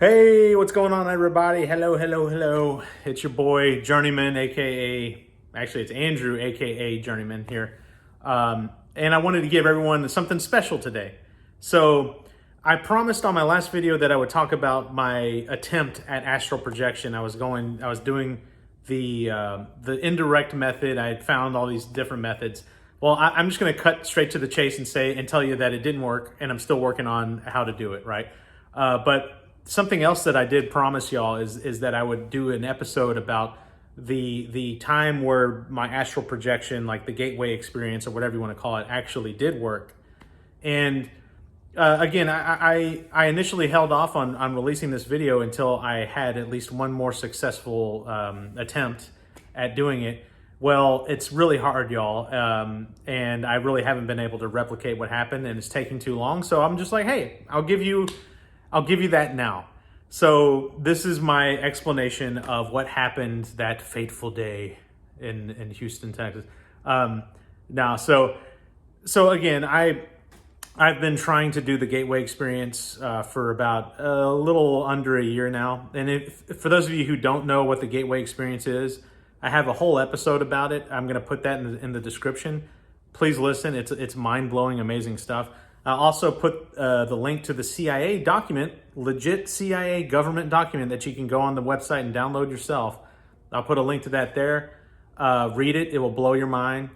Hey, what's going on, everybody? Hello, hello, hello. It's your boy, Journeyman, actually, it's Andrew, aka Journeyman here. And I wanted to give everyone something special today. So, I promised on my last video that I would talk about my attempt at astral projection. I was doing the indirect method. I had found all these different methods. Well, I'm just going to cut straight to the chase and tell you that it didn't work, and I'm still working on how to do it, right? But something else that I did promise y'all is that I would do an episode about the time where my astral projection, like the gateway experience or whatever you want to call it, actually did work. And again, I initially held off on releasing this video until I had at least one more successful attempt at doing it. Well, it's really hard, y'all, and I really haven't been able to replicate what happened, and it's taking too long. So I'm just like, hey, I'll give you that now. So this is my explanation of what happened that fateful day in Houston, Texas. So again, I've been trying to do the gateway experience for about a little under a year now. And for those of you who don't know what the gateway experience is, I have a whole episode about it. I'm going to put that in the description. Please listen. It's mind-blowing, amazing stuff. I'll also put the link to the CIA document, legit CIA government document that you can go on the website and download yourself. I'll put a link to that there. Read it. It will blow your mind.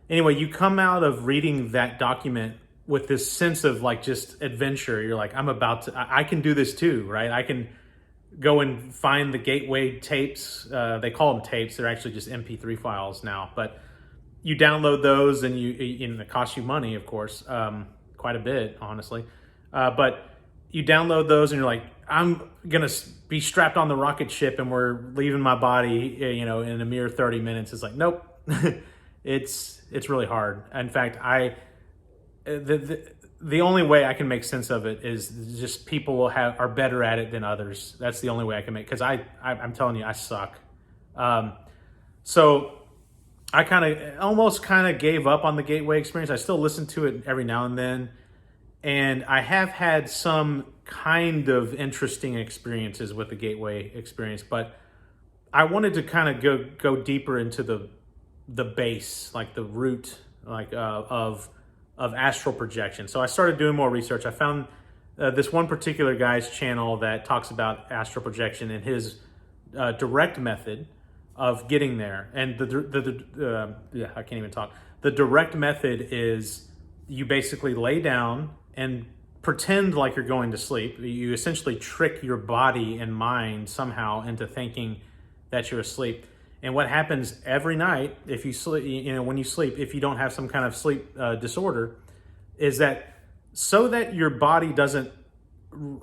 Anyway, you come out of reading that document with this sense of like just adventure. You're like, I can do this too, right? I can go and find the gateway tapes. They call them tapes. They're actually just MP3 files now. But you download those and it costs you money, of course. Quite a bit, honestly. But you download those and you're like, I'm going to be strapped on the rocket ship and we're leaving my body, in a mere 30 minutes. It's like, nope. It's really hard. In fact, the only way I can make sense of it is just people are better at it than others. That's the only way I can make, because I'm telling you, I suck. So I almost gave up on the gateway experience. I still listen to it every now and then. And I have had some kind of interesting experiences with the gateway experience, but I wanted to go deeper into the base, like the root, of astral projection. So I started doing more research. I found this one particular guy's channel that talks about astral projection and his direct method of getting there. And I can't even talk. The direct method is you basically lay down and pretend like you're going to sleep. You essentially trick your body and mind somehow into thinking that you're asleep. And what happens every night, if you sleep, when you sleep, if you don't have some kind of sleep disorder, is that so that your body doesn't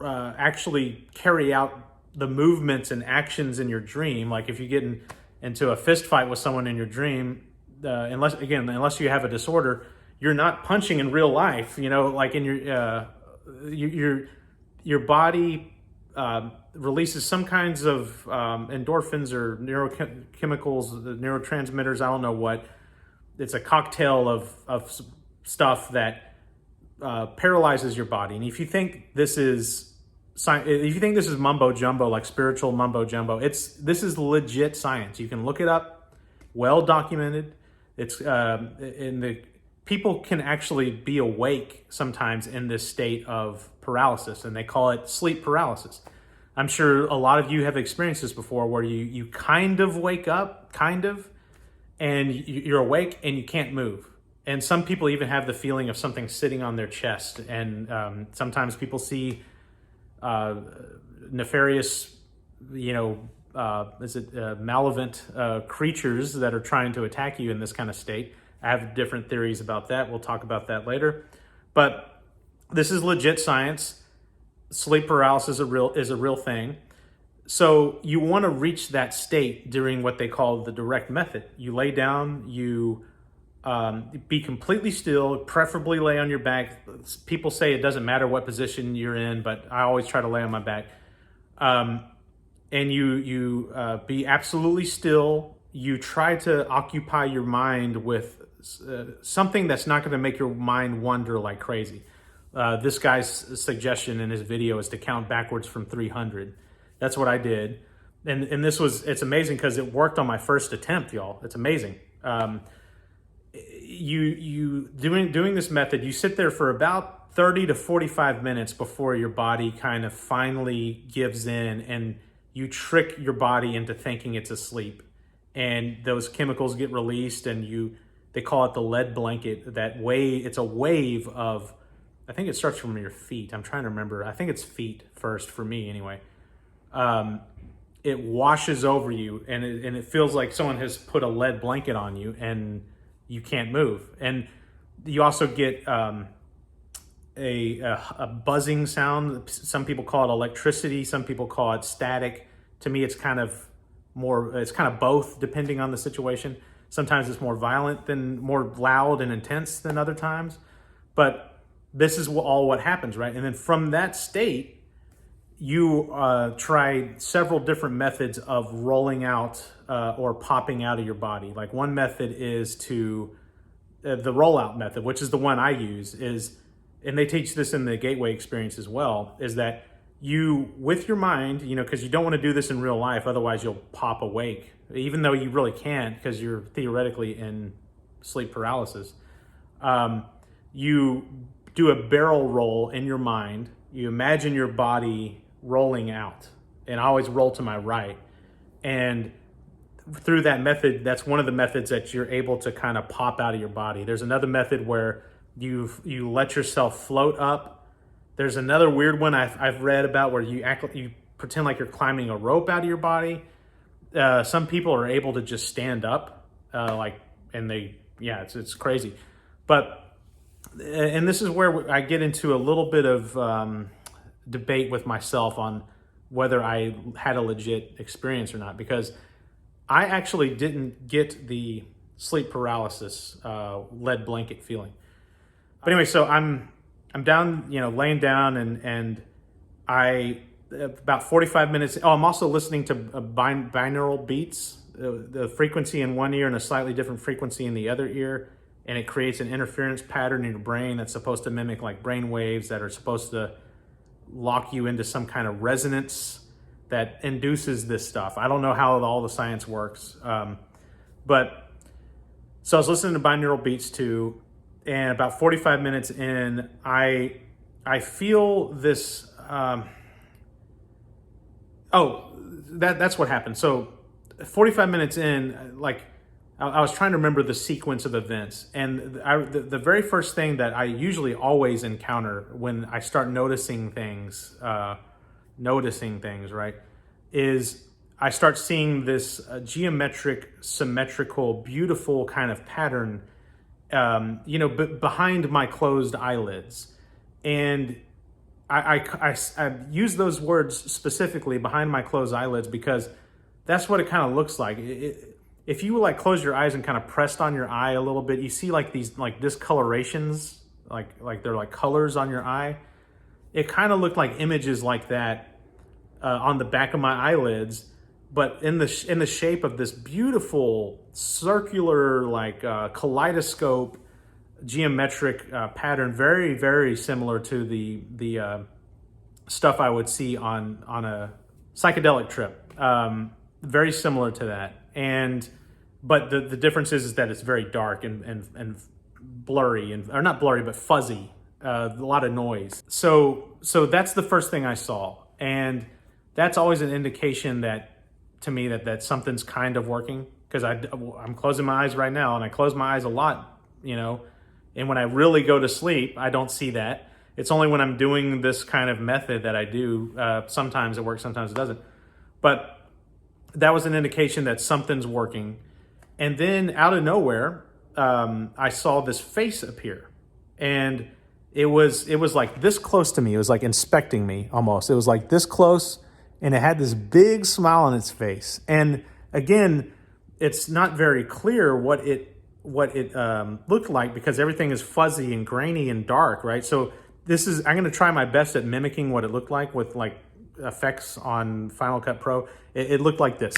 actually carry out the movements and actions in your dream. Like if you get into a fist fight with someone in your dream, unless you have a disorder, you're not punching in real life. Like in your body releases some kinds of endorphins or neurochemicals, neurotransmitters. I don't know what. It's a cocktail of stuff that paralyzes your body. And if you think this is mumbo jumbo, like spiritual mumbo jumbo, this is legit science. You can look it up, well documented. It's people can actually be awake sometimes in this state of paralysis, and they call it sleep paralysis. I'm sure a lot of you have experienced this before, where you kind of wake up, and you're awake and you can't move. And some people even have the feeling of something sitting on their chest. And sometimes people see nefarious, malevolent creatures that are trying to attack you in this kind of state. I have different theories about that. We'll talk about that later. But this is legit science. Sleep paralysis is a real thing. So you want to reach that state during what they call the direct method. You lay down, you be completely still, preferably lay on your back. People say it doesn't matter what position you're in, but I always try to lay on my back. And you be absolutely still. You try to occupy your mind with something that's not going to make your mind wander like crazy. This guy's suggestion in his video is to count backwards from 300. That's what I did. And it's amazing because it worked on my first attempt, y'all. It's amazing. You doing this method, you sit there for about 30 to 45 minutes before your body kind of finally gives in, and you trick your body into thinking it's asleep. And those chemicals get released, and they call it the lead blanket. That wave, it's a wave of, I think it starts from your feet. I'm trying to remember. I think it's feet first for me anyway. It washes over you, and it feels like someone has put a lead blanket on you, and you can't move. And you also get a buzzing sound. Some people call it electricity. Some people call it static. To me, it's kind of both depending on the situation. Sometimes it's more loud and intense than other times. But this is all what happens, right? And then from that state, you try several different methods of rolling out or popping out of your body. Like one method is the rollout method, which is the one I use, and they teach this in the Gateway experience as well, is that you, with your mind, because you don't want to do this in real life, otherwise you'll pop awake, even though you really can't because you're theoretically in sleep paralysis. You do a barrel roll in your mind. You imagine your body rolling out, and I always roll to my right. And through that method, that's one of the methods that you're able to kind of pop out of your body. There's another method where you let yourself float up. There's another weird one I've read about where you pretend like you're climbing a rope out of your body. Some people are able to just stand up, it's crazy. And this is where I get into a little bit of debate with myself on whether I had a legit experience or not, because I actually didn't get the sleep paralysis lead blanket feeling. But anyway, so I'm down, laying down, and I about 45 minutes. Oh, I'm also listening to binaural beats, the frequency in one ear and a slightly different frequency in the other ear, and it creates an interference pattern in your brain that's supposed to mimic like brain waves that are supposed to lock you into some kind of resonance that induces this stuff. I don't know how all the science works, but so I was listening to binaural beats too. And about 45 minutes in, I feel this. That's what happened. So 45 minutes in, I was trying to remember the sequence of events. And the very first thing that I usually always encounter when I start noticing things, right, is I start seeing this geometric, symmetrical, beautiful kind of pattern behind my closed eyelids. And I use those words specifically, behind my closed eyelids, because that's what it kind of looks like. If you close your eyes and kind of pressed on your eye a little bit, you see these discolorations, like they're like colors on your eye. It kind of looked like images like that on the back of my eyelids, but in the shape of this beautiful circular kaleidoscope geometric pattern, very, very similar to the stuff I would see on a psychedelic trip. Very similar to that. But the difference is that it's very dark and blurry, or not blurry, but fuzzy, a lot of noise. So that's the first thing I saw. And that's always an indication to me that something's kind of working, because I'm closing my eyes right now, and I close my eyes a lot, and when I really go to sleep, I don't see that. It's only when I'm doing this kind of method that I do. Sometimes it works, sometimes it doesn't. But that was an indication that something's working. And then out of nowhere, I saw this face appear, and it was like this close to me. It was like inspecting me almost. It was like this close, and it had this big smile on its face. And again, it's not very clear what it looked like, because everything is fuzzy and grainy and dark, right? So I'm going to try my best at mimicking what it looked like with effects on Final Cut Pro. It looked like this.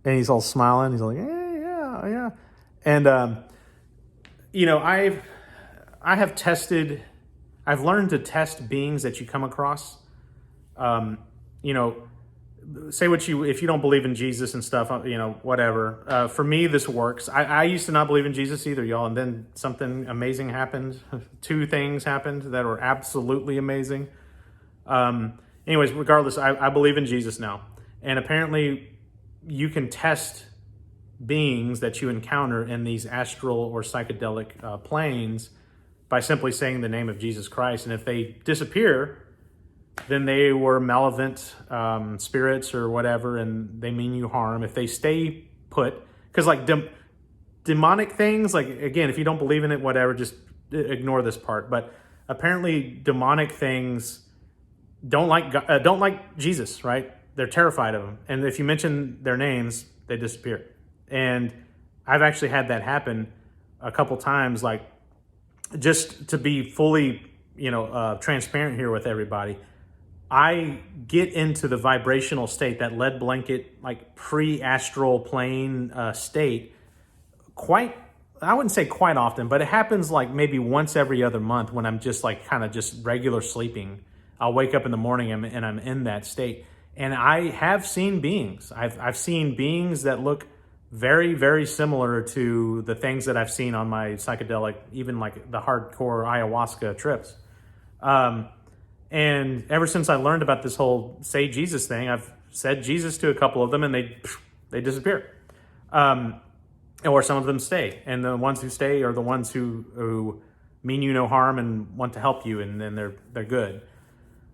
And he's all smiling. He's like, yeah. And, I've learned to test beings that you come across. You know, say if you don't believe in Jesus and stuff, whatever. For me, this works. I used to not believe in Jesus either, y'all. And then something amazing happened. Two things happened that were absolutely amazing. Anyways, regardless, I believe in Jesus now. And apparently you can test beings that you encounter in these astral or psychedelic planes by simply saying the name of Jesus Christ. And if they disappear, then they were malevolent spirits or whatever, and they mean you harm. If they stay put, because like demonic things, like again, if you don't believe in it, whatever, just ignore this part. But apparently demonic things don't like Jesus, right? They're terrified of him. And if you mention their names, they disappear. And I've actually had that happen a couple times, like just to be fully, transparent here with everybody. I get into the vibrational state, that lead blanket, like pre-astral plane state, I wouldn't say quite often, but it happens like maybe once every other month when I'm just like kind of just regular sleeping. I'll wake up in the morning and I'm in that state. And I have seen beings. I've seen beings that look very, very similar to the things that I've seen on my psychedelic, even like the hardcore ayahuasca trips. And ever since I learned about this whole say Jesus thing, I've said Jesus to a couple of them and they disappear. Or some of them stay. And the ones who stay are the ones who mean you no harm and want to help you, and then they're good.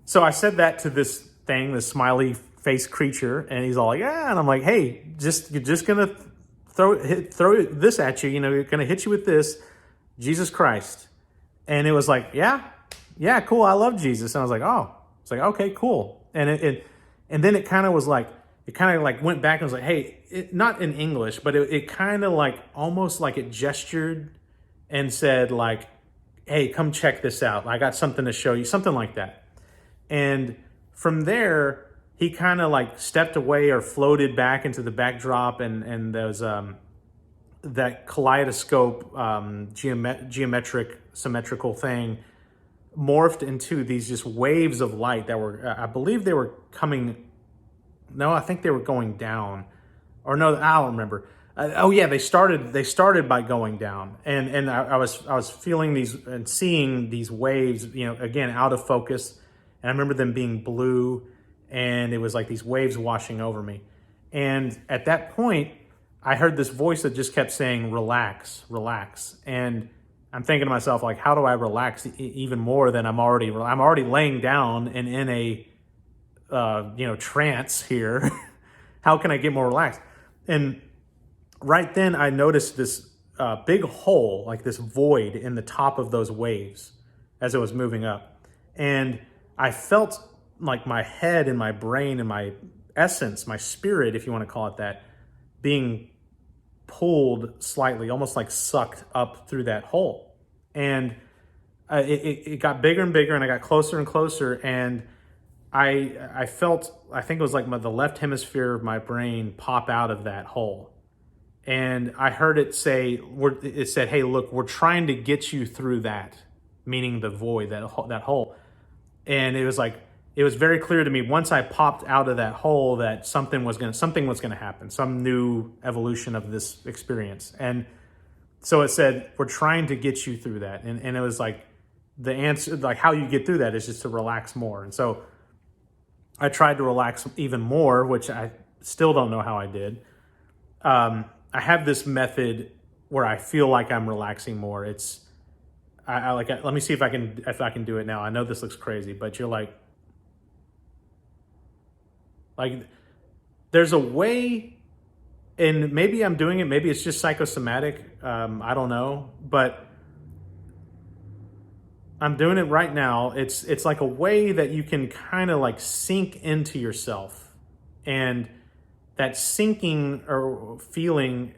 So I said that to this thing, this smiley face creature, and he's all like, yeah, and I'm like, hey, you're just gonna throw this at you, you're gonna hit you with this, Jesus Christ. And it was like, yeah, cool, I love Jesus. And I was like, oh, it's like, okay, cool. And and then it kind of went back and was like, hey, not in English, but it kind of like almost like it gestured and said like, hey, come check this out. I got something to show you, something like that. And from there, he kind of like stepped away or floated back into the backdrop, and there's that kaleidoscope geometric symmetrical thing morphed into these just waves of light that were, I believe they were coming. No, I think they were going down, or no, I don't remember. They started by going down, and I was feeling these and seeing these waves, again out of focus, and I remember them being blue, and it was like these waves washing over me, and at that point, I heard this voice that just kept saying, "Relax, relax," and I'm thinking to myself, like, how do I relax even more than I'm already laying down and in a trance here. How can I get more relaxed? And right then I noticed this big hole, like this void in the top of those waves as it was moving up. And I felt like my head and my brain and my essence, my spirit, if you want to call it that, being pulled slightly, almost like sucked up through that hole. And it got bigger and bigger, and I got closer and closer, and I felt, I think it was like the left hemisphere of my brain pop out of that hole. And I heard it say, it said, hey, look, we're trying to get you through that, meaning the void, that hole. And it was like, it was very clear to me once I popped out of that hole that something was going to happen, some new evolution of this experience. And so it said, we're trying to get you through that. And it was like, the answer, like how you get through that is just to relax more. And so I tried to relax even more, which I still don't know how I did. I have this method where I feel like I'm relaxing more. It's, let me see if I can do it now. I know this looks crazy, but you're like there's a way, and maybe I'm doing it, maybe it's just psychosomatic. I don't know, but I'm doing it right now. It's like a way that you can kind of like sink into yourself, and that sinking or feeling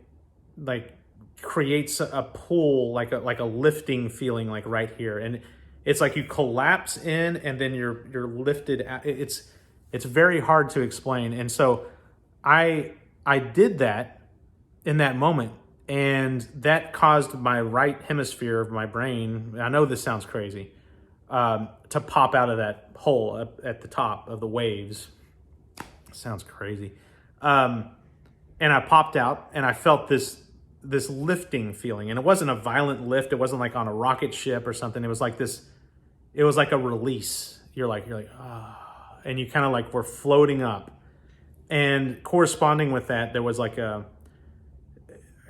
like creates a pull, like a lifting feeling, like right here. And it's like you collapse in, and then you're lifted out. It's very hard to explain. And so I did that in that moment, And that caused my right hemisphere of my brain, I know this sounds crazy, to pop out of that hole at the top of the waves. Sounds crazy. And I popped out and I felt this lifting feeling. And it wasn't a violent lift. It wasn't like on a rocket ship or something. It was like this, it was like a release. You're like, ah, and you kind of like were floating up. And corresponding with that, there was like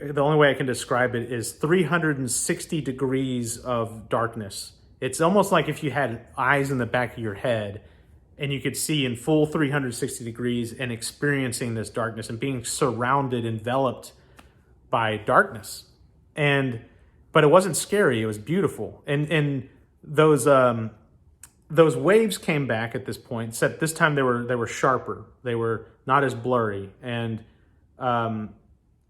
the only way I can describe it is 360 degrees of darkness. It's almost like if you had eyes in the back of your head and you could see in full 360 degrees and experiencing this darkness and being surrounded, enveloped by darkness. But it wasn't scary, it was beautiful. And those waves came back at this point, except this time they were sharper. They were not as blurry. And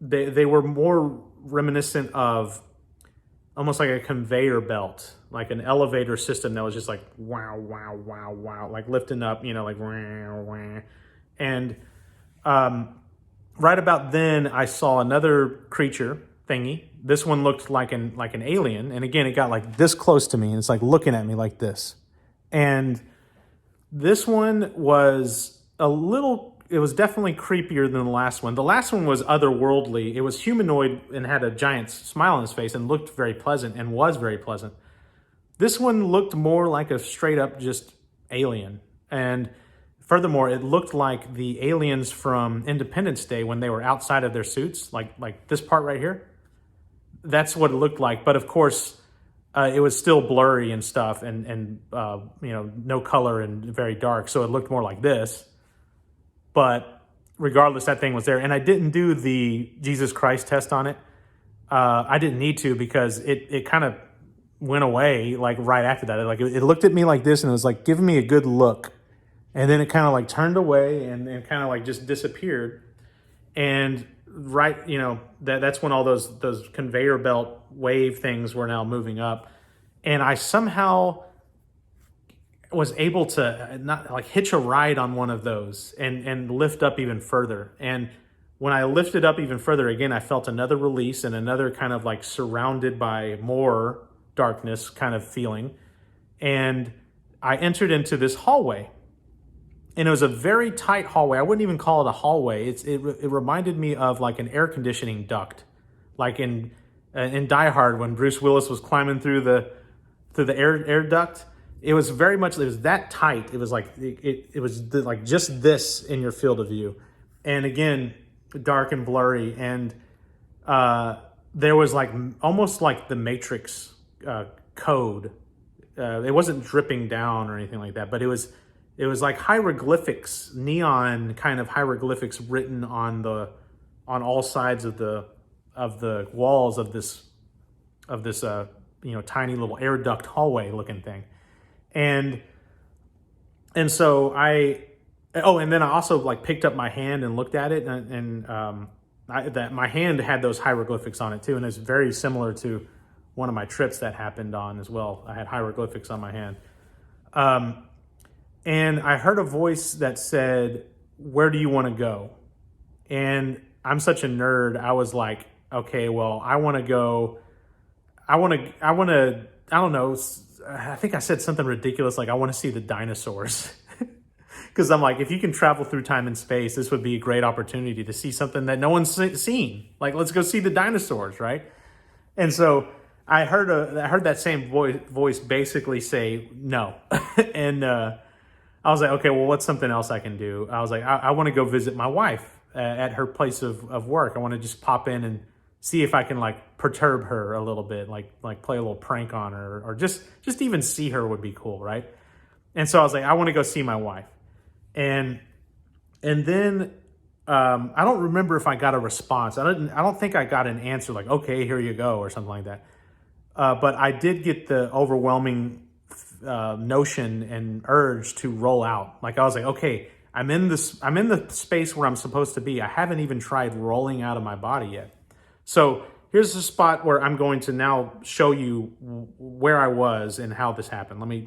they were more reminiscent of almost like a conveyor belt, like an elevator system that was just like wow, wow, wow, wow, like lifting up, like wah, wah. And right about then, I saw another creature thingy. This one looked like an alien, and again, it got like this close to me, and it's like looking at me like this. And this one was it was definitely creepier than the last one. The last one was otherworldly. It was humanoid and had a giant smile on his face and looked very pleasant and was very pleasant. This one looked more like a straight up just alien. And furthermore, it looked like the aliens from Independence Day when they were outside of their suits, like this part right here. That's what it looked like. But of course, it was still blurry and stuff and no color and very dark. So it looked more like this. But regardless, that thing was there. And I didn't do the Jesus Christ test on it. I didn't need to because it kind of went away like right after that. It looked at me like this and it was like giving me a good look. And then it kind of like turned away and kind of like just disappeared. And that's when all those conveyor belt wave things were now moving up. And I somehow was able to not like hitch a ride on one of those and lift up even further. And when I lifted up even further, again, I felt another release and another kind of like surrounded by more darkness kind of feeling. And I entered into this hallway. And it was a very tight hallway. I wouldn't even call it a hallway. It reminded me of like an air conditioning duct, like in Die Hard when Bruce Willis was climbing through the air duct. It was that tight. It was like it was like just this in your field of view, and again, dark and blurry. And there was like almost like the Matrix code. It wasn't dripping down or anything like that, but it was like hieroglyphics, neon kind of hieroglyphics written on all sides of the walls of this tiny little air duct hallway looking thing. And so and then I also like picked up my hand and looked at it and my hand had those hieroglyphics on it too. And it's very similar to one of my trips that happened on as well. I had hieroglyphics on my hand. And I heard a voice that said, "Where do you want to go?" And I'm such a nerd. I was like, okay, well, I don't know. I think I said something ridiculous like I want to see the dinosaurs. Because I'm like, if you can travel through time and space, this would be a great opportunity to see something that no one's seen. Like, let's go see the dinosaurs, right? And so I heard that same voice basically say no. And I was like, okay, well, what's something else I can do? I was like, I want to go visit my wife at her place of work. I want to just pop in and see if I can like perturb her a little bit, like play a little prank on her, or just even see her would be cool, right? And so I was like, I want to go see my wife. And then I don't remember if I got a response. I don't think I got an answer like, okay, here you go, or something like that. But I did get the overwhelming notion and urge to roll out. Like I was like, okay, I'm in the space where I'm supposed to be. I haven't even tried rolling out of my body yet. So here's the spot where I'm going to now show you where I was and how this happened. We're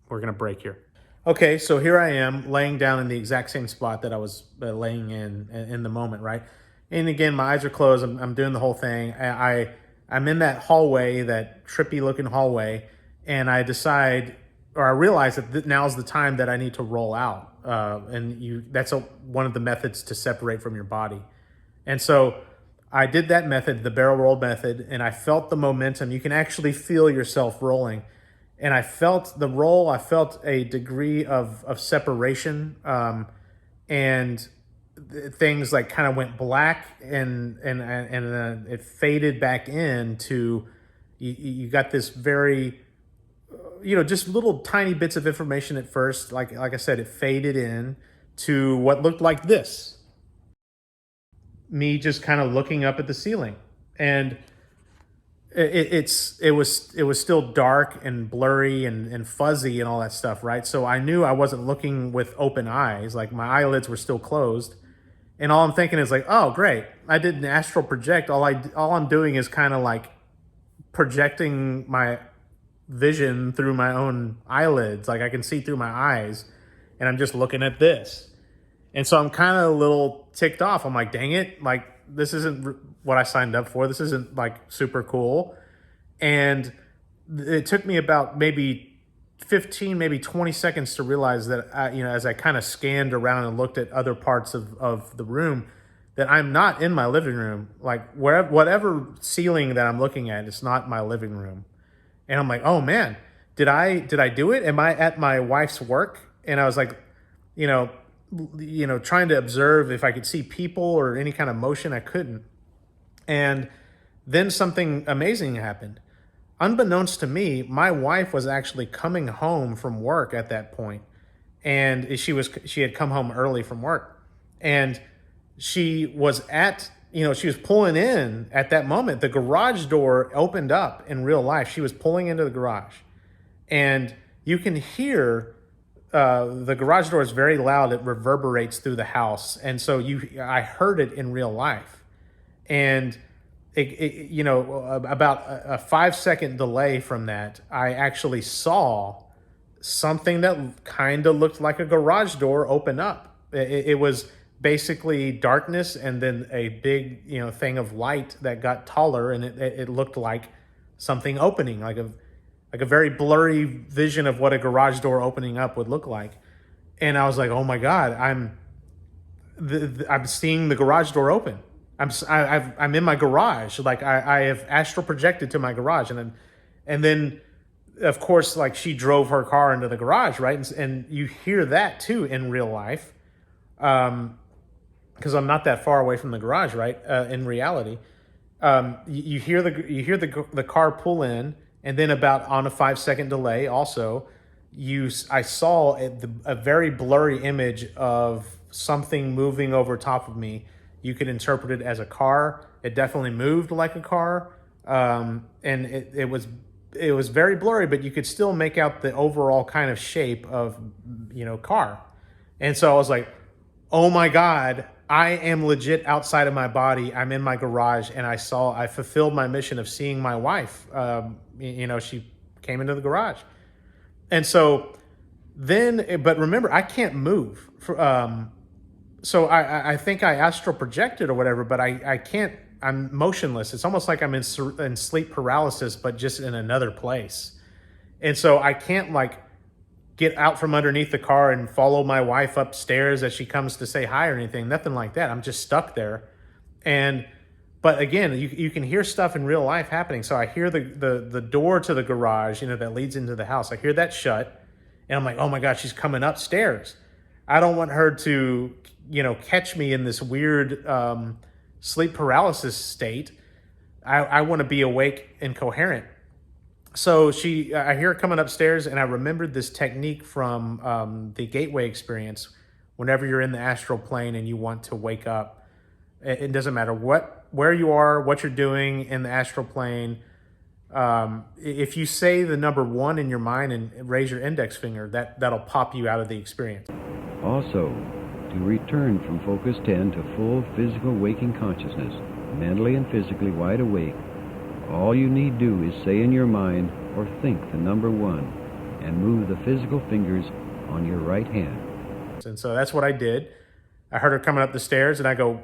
going to break here. Okay, so here I am laying down in the exact same spot that I was laying in the moment, right? And again, my eyes are closed. I'm doing the whole thing. I'm in that hallway, that trippy looking hallway, and I decide, or I realize that now's the time that I need to roll out. That's one of the methods to separate from your body. And so I did that method, the barrel roll method, and I felt the momentum. You can actually feel yourself rolling. And I felt the roll, I felt a degree of separation. And things like kind of went black, and it faded back into, you got this very, just little tiny bits of information at first. Like I said, it faded in to what looked like this, me just kind of looking up at the ceiling. And it was still dark and blurry and fuzzy and all that stuff, right? So I knew I wasn't looking with open eyes. Like, my eyelids were still closed, and all I'm thinking is like, oh great, I did an astral project. All I'm doing is kind of like projecting my vision through my own eyelids. Like, I can see through my eyes, and I'm just looking at this. And so I'm kind of a little ticked off. I'm like, dang it, like, this isn't what I signed up for. This isn't like super cool. And it took me about maybe 15, maybe 20 seconds to realize that, as I kind of scanned around and looked at other parts of the room, that I'm not in my living room. Like, whatever ceiling that I'm looking at, it's not my living room. And I'm like, oh man, did I do it? Am I at my wife's work? And I was like, trying to observe if I could see people or any kind of motion. I couldn't. And then something amazing happened. Unbeknownst to me, my wife was actually coming home from work at that point. And she had come home early from work. And she was she was pulling in at that moment. The garage door opened up in real life. She was pulling into the garage. And you can hear, the garage door is very loud. It reverberates through the house. And so I heard it in real life. And about a 5-second delay from that, I actually saw something that kind of looked like a garage door open up. It was basically darkness, and then a big, thing of light that got taller, and it looked like something opening, like a very blurry vision of what a garage door opening up would look like. And I was like, oh my God, I'm seeing the garage door open. I'm in my garage. Like, I have astral projected to my garage. And then of course, like, she drove her car into the garage, right? And you hear that too in real life. Because I'm not that far away from the garage, right? In reality, you hear the car pull in, and then about on a 5-second delay, also, I saw a very blurry image of something moving over top of me. You could interpret it as a car. It definitely moved like a car, and it was very blurry, but you could still make out the overall kind of shape of car. And so I was like, oh my God, I am legit outside of my body. I'm in my garage, and I fulfilled my mission of seeing my wife. She came into the garage. And so then, but remember, I can't move. So I think I astral projected or whatever, but I can't, I'm motionless. It's almost like I'm in sleep paralysis, but just in another place. And so I can't get out from underneath the car and follow my wife upstairs as she comes to say hi or anything, nothing like that. I'm just stuck there. But again, you can hear stuff in real life happening. So I hear the door to the garage, that leads into the house. I hear that shut, and I'm like, oh my God, she's coming upstairs. I don't want her to, catch me in this weird sleep paralysis state. I want to be awake and coherent. So I hear her coming upstairs, and I remembered this technique from the Gateway experience. Whenever you're in the astral plane and you want to wake up, it doesn't matter where you are, what you're doing in the astral plane. If you say the number 1 in your mind and raise your index finger, that'll pop you out of the experience. Also, to return from focus 10 to full physical waking consciousness, mentally and physically wide awake, all you need do is say in your mind or think the number 1 and move the physical fingers on your right hand. And so that's what I did. I heard her coming up the stairs, and I go,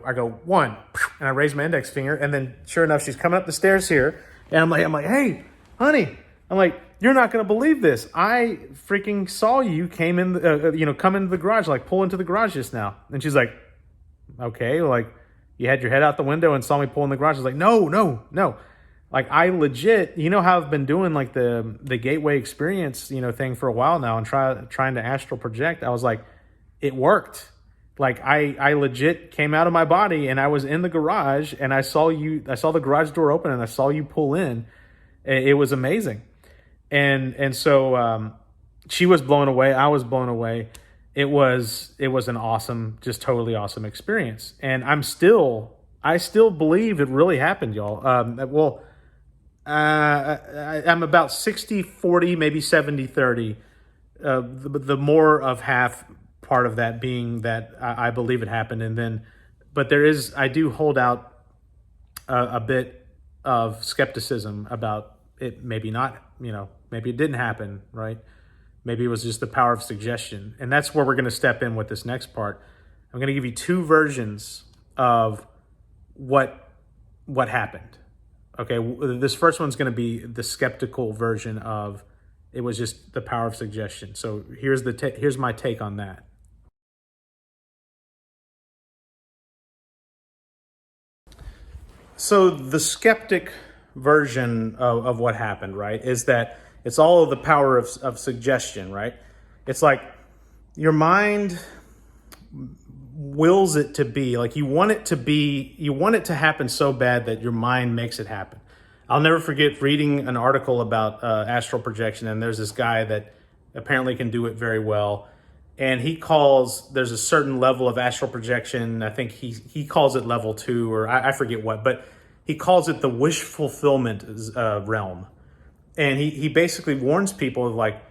one, and I raise my index finger, and then sure enough, she's coming up the stairs here, and I'm like, hey, honey, I'm like, you're not gonna believe this. I freaking saw you came in, come into the garage, like pull into the garage just now. And she's like, okay, like you had your head out the window and saw me pull in the garage. I was like, no. Like I legit, you know how I've been doing like the gateway experience, thing for a while now and trying to astral project. I was like, it worked. Like I legit came out of my body and I was in the garage and I saw the garage door open and I saw you pull in. It was amazing. And so she was blown away. I was blown away. It was an awesome, just totally awesome experience. And I still believe it really happened, y'all. I'm about 60-40, maybe 70-30. The more of half part of that being that I believe it happened. But I do hold out a bit of skepticism about it. Maybe not, maybe it didn't happen, right? Maybe it was just the power of suggestion. And that's where we're going to step in with this next part. I'm going to give you two versions of what happened. Okay, this first one's going to be the skeptical version of it was just the power of suggestion. So here's my take on that. So the skeptic version of what happened, right, is that it's all of the power of suggestion, right? It's like your mind wills it to be, like you want it to happen so bad that your mind makes it happen. I'll never forget reading an article about astral projection, and there's this guy that apparently can do it very well. And there's a certain level of astral projection. I think he calls it level 2, or I forget what, but he calls it the wish fulfillment realm. And he basically warns people of like,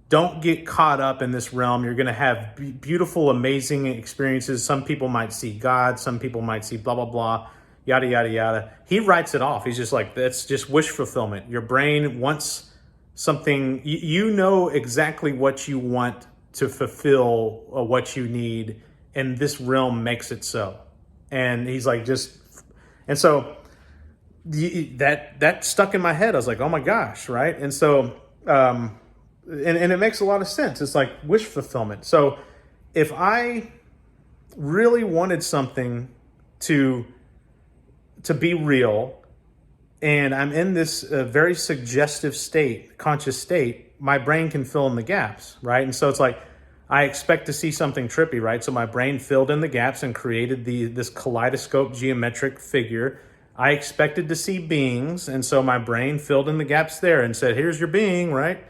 don't get caught up in this realm. You're going to have beautiful, amazing experiences. Some people might see God. Some people might see blah, blah, blah, yada, yada, yada. He writes it off. He's just like, that's just wish fulfillment. Your brain wants something. You know exactly what you want to fulfill what you need. And this realm makes it so. And he's like, and so that stuck in my head. I was like, oh my gosh. Right. And so, and it makes a lot of sense. It's like wish fulfillment. So if I really wanted something to be real, and I'm in this very suggestive state, conscious state, my brain can fill in the gaps, right? And so it's like, I expect to see something trippy, right? So my brain filled in the gaps and created this kaleidoscope geometric figure. I expected to see beings, and so my brain filled in the gaps there and said, here's your being, right?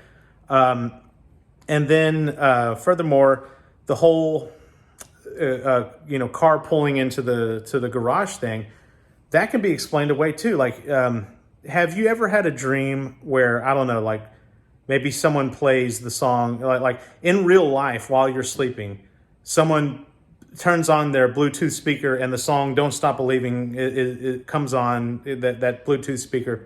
And then furthermore, the whole car pulling into the garage thing, that can be explained away too. Like, have you ever had a dream where, I don't know, like maybe someone plays the song, like in real life while you're sleeping, someone turns on their Bluetooth speaker and the song Don't Stop Believing, it comes on that Bluetooth speaker.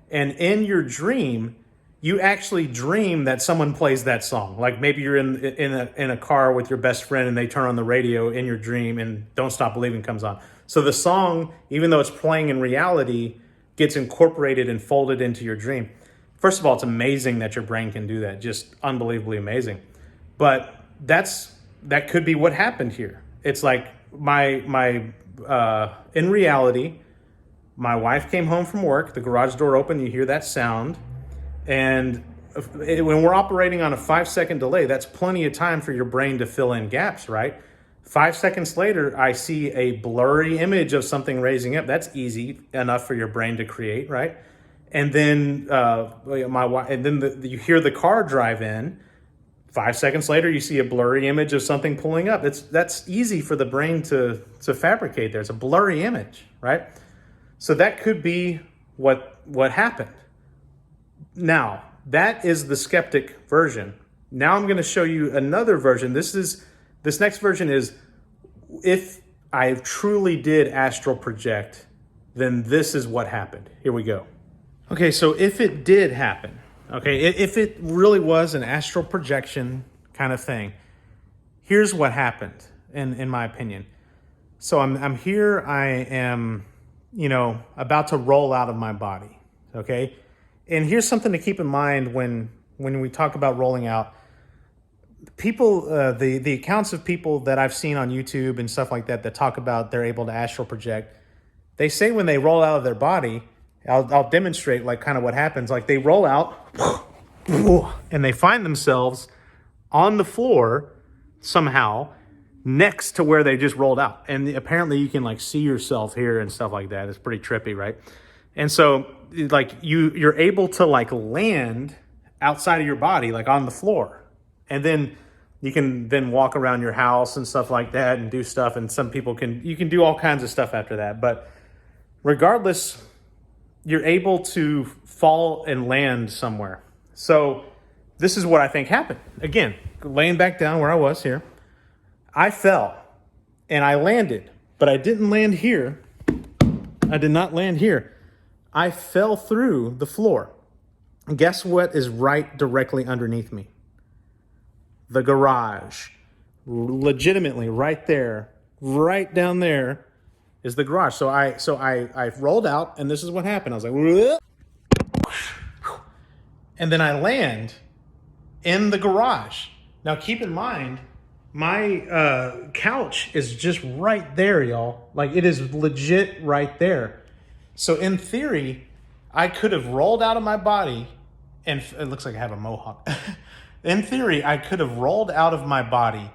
And in your dream, you actually dream that someone plays that song. Like maybe you're in a car with your best friend and they turn on the radio in your dream and Don't Stop Believing comes on. So the song, even though it's playing in reality, gets incorporated and folded into your dream. First of all, it's amazing that your brain can do that. Just unbelievably amazing. But that could be what happened here. It's like in reality, my wife came home from work, the garage door opened, you hear that sound. And when we're operating on a 5-second delay, that's plenty of time for your brain to fill in gaps, right? 5 seconds later, I see a blurry image of something raising up. That's easy enough for your brain to create, right? And then you hear the car drive in. 5 seconds later, you see a blurry image of something pulling up. That's easy for the brain to fabricate there. It's a blurry image, right? So that could be what happened. Now, that is the skeptic version. Now I'm going to show you another version. This next version is, if I truly did astral project, then this is what happened. Here we go. Okay, so if it did happen, okay, if it really was an astral projection kind of thing, here's what happened, in my opinion. So I'm here, I am, about to roll out of my body. Okay. And here's something to keep in mind when we talk about rolling out. People, the accounts of people that I've seen on YouTube and stuff like that talk about they're able to astral project, they say when they roll out of their body, I'll demonstrate like kind of what happens. Like they roll out and they find themselves on the floor somehow next to where they just rolled out. And apparently you can like see yourself here and stuff like that. It's pretty trippy, right? And so like you're able to like land outside of your body, like on the floor. And then you can then walk around your house and stuff like that and do stuff. And some people you can do all kinds of stuff after that. But regardless, you're able to fall and land somewhere. So this is what I think happened. Again, laying back down where I was here, I fell and I landed, but I didn't land here. I did not land here. I fell through the floor. And guess what is right directly underneath me? The garage. Legitimately right there, right down there is the garage. So I rolled out and this is what happened. I was like, whoop. And then I land in the garage. Now keep in mind, my couch is just right there, y'all. Like it is legit right there. So in theory, I could have rolled out of my body, and it looks like I have a mohawk. In theory, I could have rolled out of my body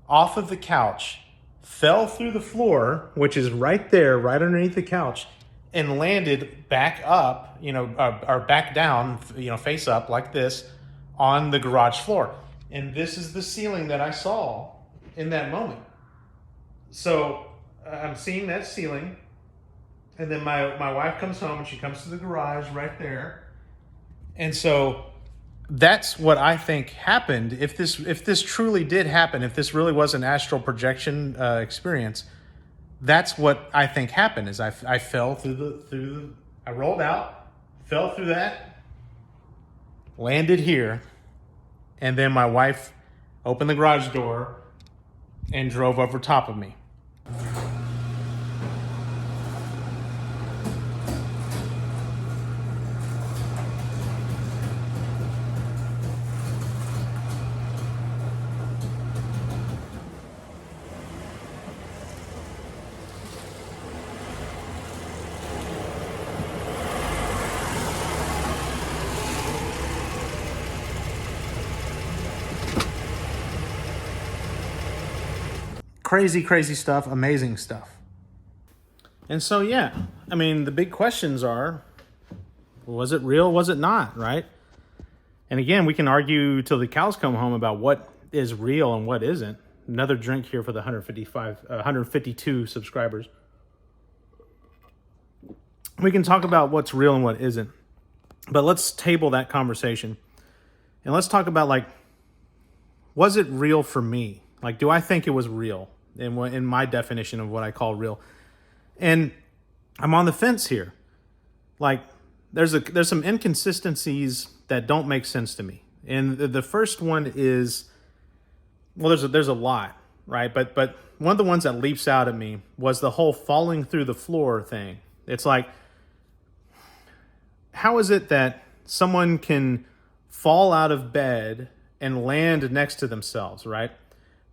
off of the couch, fell through the floor, which is right there, right underneath the couch, and landed back up, or back down, face up like this on the garage floor. And this is the ceiling that I saw in that moment. So I'm seeing that ceiling. And then my wife comes home and she comes to the garage right there. And so that's what I think happened. If this truly did happen, if this really was an astral projection experience, that's what I think happened. Is I fell through I rolled out, fell through that, landed here, and then my wife opened the garage door and drove over top of me. Crazy, crazy stuff, amazing stuff. And so, yeah, I mean, the big questions are, was it real? Was it not? Right? And again, we can argue till the cows come home about what is real and what isn't. Another drink here for the 152 subscribers. We can talk about what's real and what isn't. But let's table that conversation. And let's talk about, like, was it real for me? Like, do I think it was real in my definition of what I call real? And I'm on the fence here. Like, there's some inconsistencies that don't make sense to me. And the first one is, well, there's a lot, right? But one of the ones that leaps out at me was the whole falling through the floor thing. It's like, how is it that someone can fall out of bed and land next to themselves, right?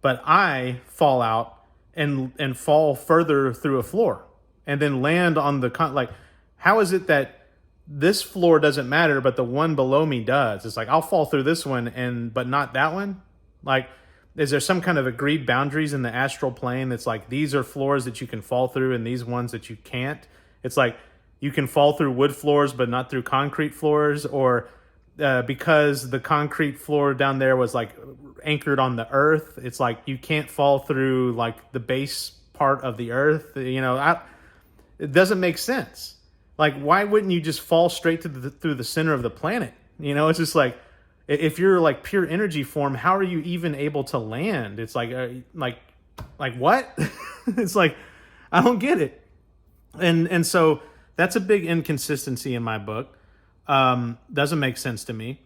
But I fall out and fall further through a floor and then land on the how is it that this floor doesn't matter, but the one below me does? It's like, I'll fall through this one but not that one. Like, is there some kind of agreed boundaries in the astral plane that's like, these are floors that you can fall through and these ones that you can't? It's like, you can fall through wood floors, but not through concrete floors, or because the concrete floor down there was like anchored on the earth, it's like you can't fall through like the base part of the earth. It doesn't make sense. Like, why wouldn't you just fall straight through the center of the planet? It's just like, if you're like pure energy form, how are you even able to land? It's like what? It's like, I don't get it. And so that's a big inconsistency in my book. Doesn't make sense to me.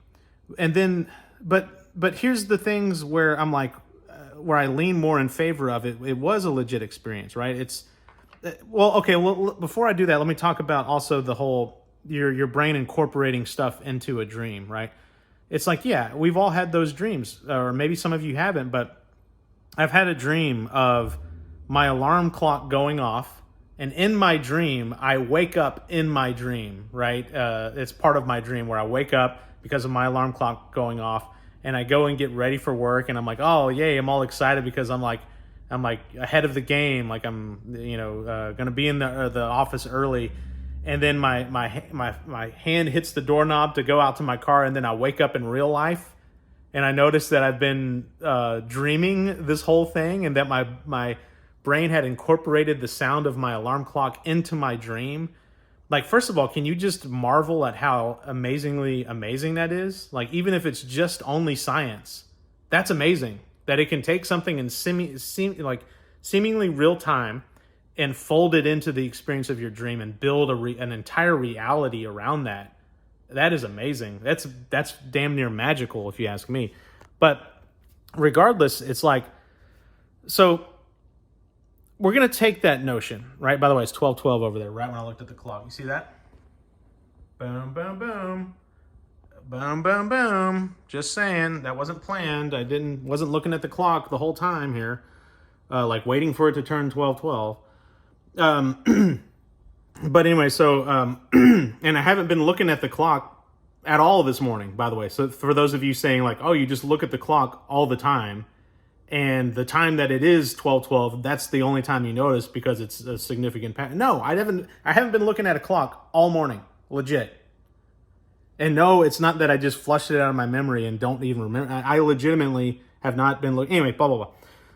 And then, but here's the things where I'm like, where I lean more in favor of it. It was a legit experience, right? It's well, okay. Well, before I do that, let me talk about also the whole your brain incorporating stuff into a dream, right? It's like, yeah, we've all had those dreams, or maybe some of you haven't, but I've had a dream of my alarm clock going off, and in my dream, I wake up in my dream, right? It's part of my dream where I wake up because of my alarm clock going off, and I go and get ready for work, and I'm like, oh, yay, I'm all excited because I'm like ahead of the game, like I'm, gonna be in the office early, and then my hand hits the doorknob to go out to my car, and then I wake up in real life, and I notice that I've been dreaming this whole thing, and that my brain had incorporated the sound of my alarm clock into my dream. Like, first of all, can you just marvel at how amazingly amazing that is? Like, even if it's just only science, that's amazing. That it can take something in seemingly real time and fold it into the experience of your dream and build an entire reality around that. That is amazing. That's damn near magical, if you ask me. But regardless, it's like, so we're going to take that notion, right? By the way, it's 12:12 over there, right when I looked at the clock. You see that? Boom, boom, boom. Boom, boom, boom. Just saying, that wasn't planned. Wasn't looking at the clock the whole time here, like waiting for it to turn 12:12. But anyway, so, and I haven't been looking at the clock at all this morning, by the way. So for those of you saying like, oh, you just look at the clock all the time, and the time that it is 12:12, that's the only time you notice because it's a significant pattern. No, I haven't been looking at a clock all morning, legit. And no, it's not that I just flushed it out of my memory and don't even remember. I legitimately have not been looking. Anyway, blah, blah, blah.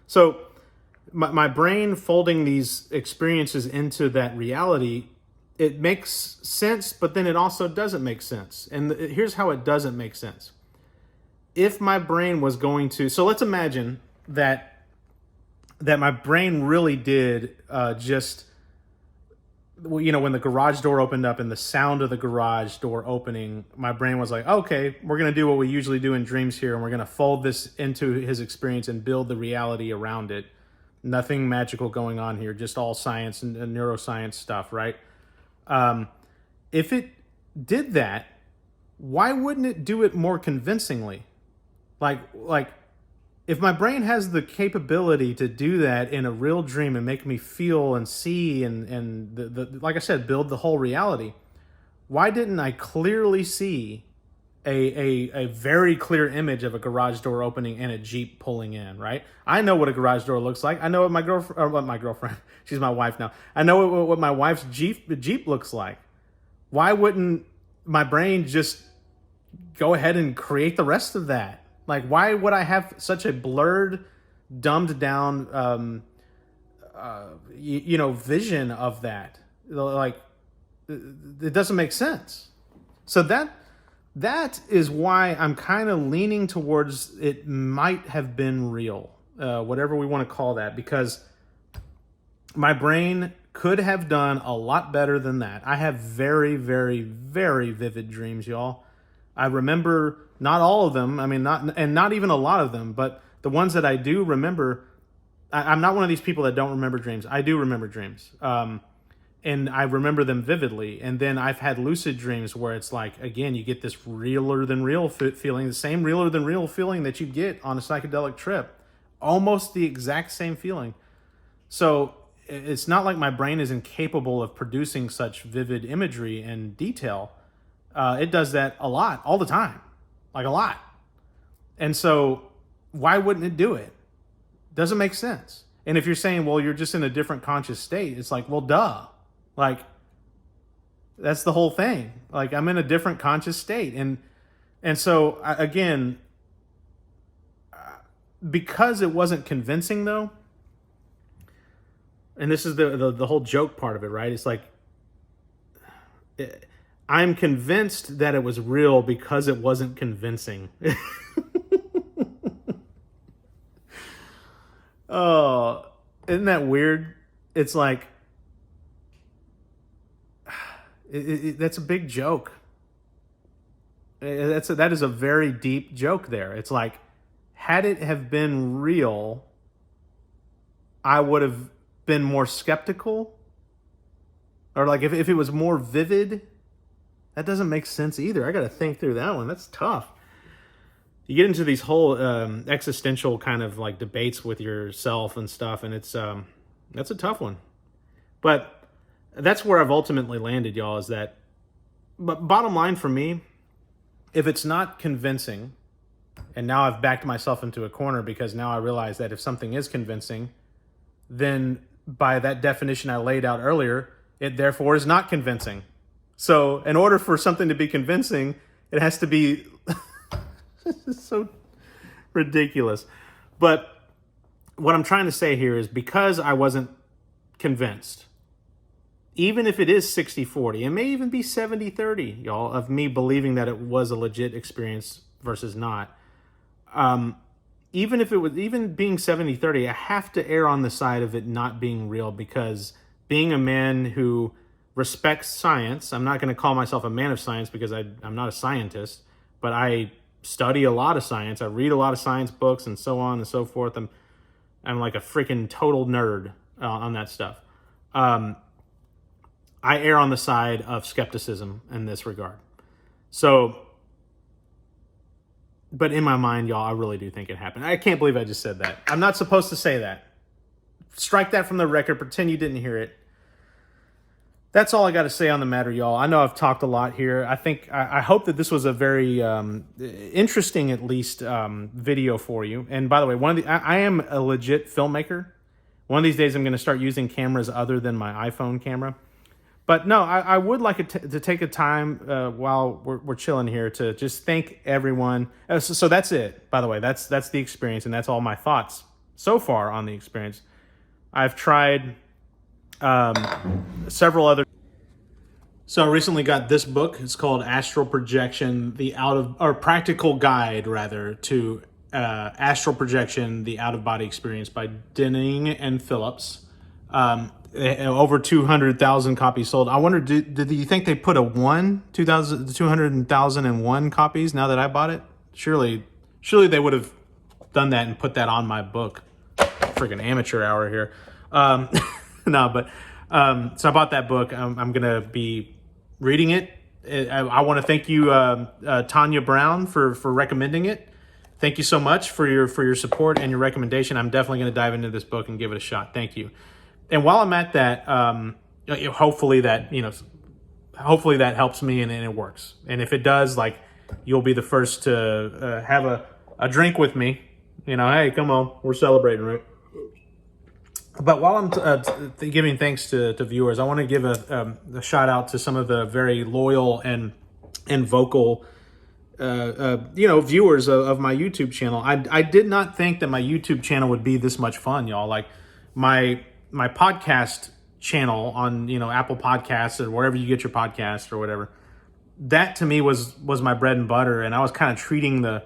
So my brain folding these experiences into that reality, it makes sense, but then it also doesn't make sense. And here's how it doesn't make sense. If my brain was going to, so let's imagine that my brain really did just, when the garage door opened up and the sound of the garage door opening, my brain was like, okay, we're going to do what we usually do in dreams here, and we're going to fold this into his experience and build the reality around it. Nothing magical going on here, just all science and neuroscience stuff, right? If it did that, why wouldn't it do it more convincingly? Like if my brain has the capability to do that in a real dream and make me feel and see and the like I said, build the whole reality, why didn't I clearly see a very clear image of a garage door opening and a Jeep pulling in, right? I know what a garage door looks like. I know what my girlfriend, she's my wife now. I know what my wife's Jeep looks like. Why wouldn't my brain just go ahead and create the rest of that? Like, why would I have such a blurred, dumbed down, vision of that? Like, it doesn't make sense. So that is why I'm kind of leaning towards it might have been real, whatever we want to call that, because my brain could have done a lot better than that. I have very, very, very vivid dreams, y'all. I remember not all of them. I mean, not even a lot of them, but the ones that I do remember, I'm not one of these people that don't remember dreams. I do remember dreams. And I remember them vividly. And then I've had lucid dreams where it's like, again, you get this realer than real feeling, the same realer than real feeling that you get on a psychedelic trip. Almost the exact same feeling. So it's not like my brain is incapable of producing such vivid imagery and detail. It does that a lot, all the time, like a lot. And so why wouldn't it do it? Doesn't make sense. And if you're saying, well, you're just in a different conscious state, it's like, well, duh. Like, that's the whole thing. Like, I'm in a different conscious state. And so, again, because it wasn't convincing, though, and this is the whole joke part of it, right? It's like, I'm convinced that it was real because it wasn't convincing. Oh, isn't that weird? It's like, that's a big joke. That is a very deep joke there. It's like, had it have been real, I would have been more skeptical, or like if it was more vivid. That doesn't make sense either. I got to think through that one. That's tough. You get into these whole existential kind of like debates with yourself and stuff, and that's a tough one. But that's where I've ultimately landed, y'all, is that, but bottom line for me, if it's not convincing, and now I've backed myself into a corner because now I realize that if something is convincing, then by that definition I laid out earlier, it therefore is not convincing. So in order for something to be convincing, it has to be so ridiculous. But what I'm trying to say here is, because I wasn't convinced, even if it is 60-40, it may even be 70-30, y'all, of me believing that it was a legit experience versus not. Even if it was, even being 70-30, I have to err on the side of it not being real, because being a man who respects science, I'm not going to call myself a man of science because I'm not a scientist, but I study a lot of science. I read a lot of science books and so on and so forth. I'm like a freaking total nerd on that stuff. I err on the side of skepticism in this regard. So, but in my mind, y'all, I really do think it happened. I can't believe I just said that. I'm not supposed to say that. Strike that from the record. Pretend you didn't hear it. That's all I got to say on the matter, y'all. I know I've talked a lot here. I hope that this was a very interesting, at least, video for you. And by the way, I am a legit filmmaker. One of these days, I'm going to start using cameras other than my iPhone camera. But no, I would like to take a time while we're chilling here to just thank everyone. So that's it. By the way, that's the experience, and that's all my thoughts so far on the experience. I've tried several other. So I recently got this book. It's called Astral Projection, Practical Guide, rather, to Astral Projection, the Out-of-Body Experience by Denning and Phillips. Over 200,000 copies sold. I wonder, did you think they put a 200,001 copies now that I bought it? Surely they would have done that and put that on my book. Freaking amateur hour here. No, but so I bought that book. I'm going to be reading it. I want to thank you, Tanya Brown, for recommending it. Thank you so much for your support and your recommendation. I'm definitely going to dive into this book and give it a shot. Thank you. And while I'm at that, hopefully that helps me and it works. And if it does, like, you'll be the first to have a drink with me. Hey, come on, we're celebrating, right? But while I'm giving thanks to viewers, I want to give a shout out to some of the very loyal and vocal viewers of my YouTube channel. I did not think that my YouTube channel would be this much fun, y'all. Like my podcast channel on Apple Podcasts or wherever you get your podcasts or whatever, that to me was my bread and butter, and I was kind of treating the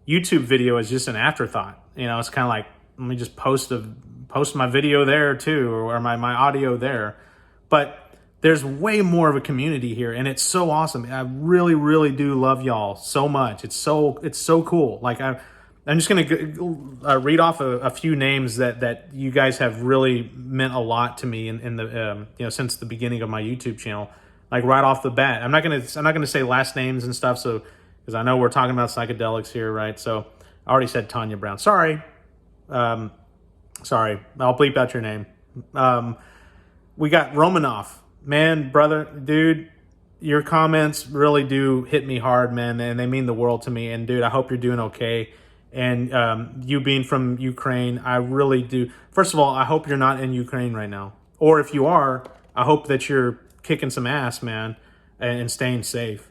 YouTube video as just an afterthought. It's kind of like, let me just post my video there too, or my audio there. But there's way more of a community here, and it's so awesome. I really, really do love y'all so much. It's so cool. Like I'm just gonna read off a few names that you guys have really meant a lot to me in the since the beginning of my YouTube channel. Like right off the bat, I'm not gonna say last names and stuff, so because I know we're talking about psychedelics here, right? So I already said Tanya Brown. Sorry, I'll bleep out your name. We got Romanoff. Man, brother, dude, your comments really do hit me hard, man, and they mean the world to me. And dude, I hope you're doing okay. And you being from Ukraine, I really do. First of all, I hope you're not in Ukraine right now. Or if you are, I hope that you're kicking some ass, man, and staying safe.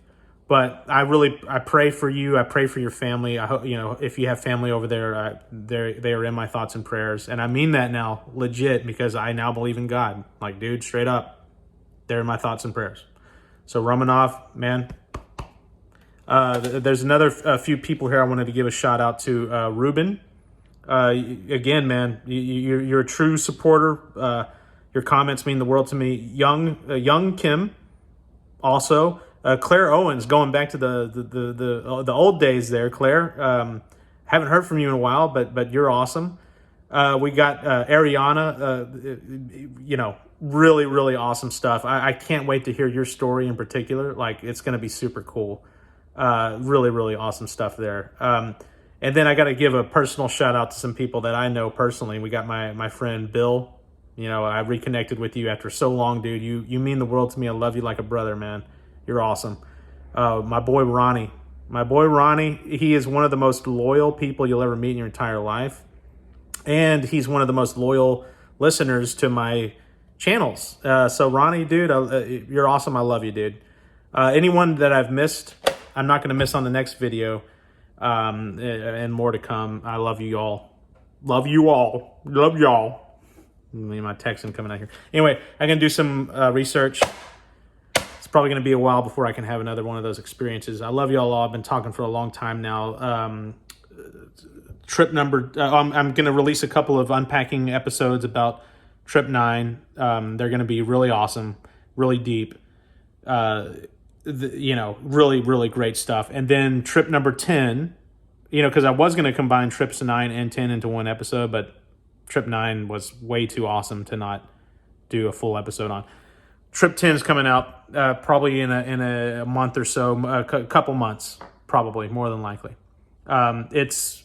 But I pray for you. I pray for your family. I hope, if you have family over there, they are in my thoughts and prayers. And I mean that now, legit, because I now believe in God. Like, dude, straight up, they're in my thoughts and prayers. So Romanoff, man. There's a few people here I wanted to give a shout out to. Ruben, again, man, you're a true supporter. Your comments mean the world to me. Young Kim, also. Claire Owens, going back to the old days there, Claire. Haven't heard from you in a while, but you're awesome. We got Ariana, really, really awesome stuff. I can't wait to hear your story in particular. Like, it's going to be super cool. Really, really awesome stuff there. And then I got to give a personal shout out to some people that I know personally. We got my friend Bill. I reconnected with you after so long, dude. You mean the world to me. I love you like a brother, man. You're awesome. My boy Ronnie. He is one of the most loyal people you'll ever meet in your entire life. And he's one of the most loyal listeners to my channels. So Ronnie, dude, you're awesome. I love you, dude. Anyone that I've missed, I'm not going to miss on the next video. And more to come. I love you all. Love you all. Love y'all. My texting coming out here. Anyway, I'm going to do some research. It's probably going to be a while before I can have another one of those experiences. I love y'all all. I've been talking for a long time now. Trip number, I'm going to release a couple of unpacking episodes about Trip 9. They're going to be really awesome, really deep, really, really great stuff. And then trip number 10, because I was going to combine trips 9 and 10 into one episode, but trip 9 was way too awesome to not do a full episode on. Trip 10 is coming out probably in a month or so, a couple months, probably, more than likely. It's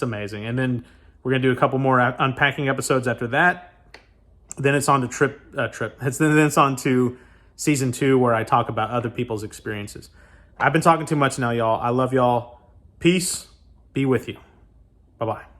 amazing. And then we're going to do a couple more unpacking episodes after that. Then it's on to trip. Then it's on to season 2, where I talk about other people's experiences. I've been talking too much now, y'all. I love y'all. Peace be with you. Bye-bye.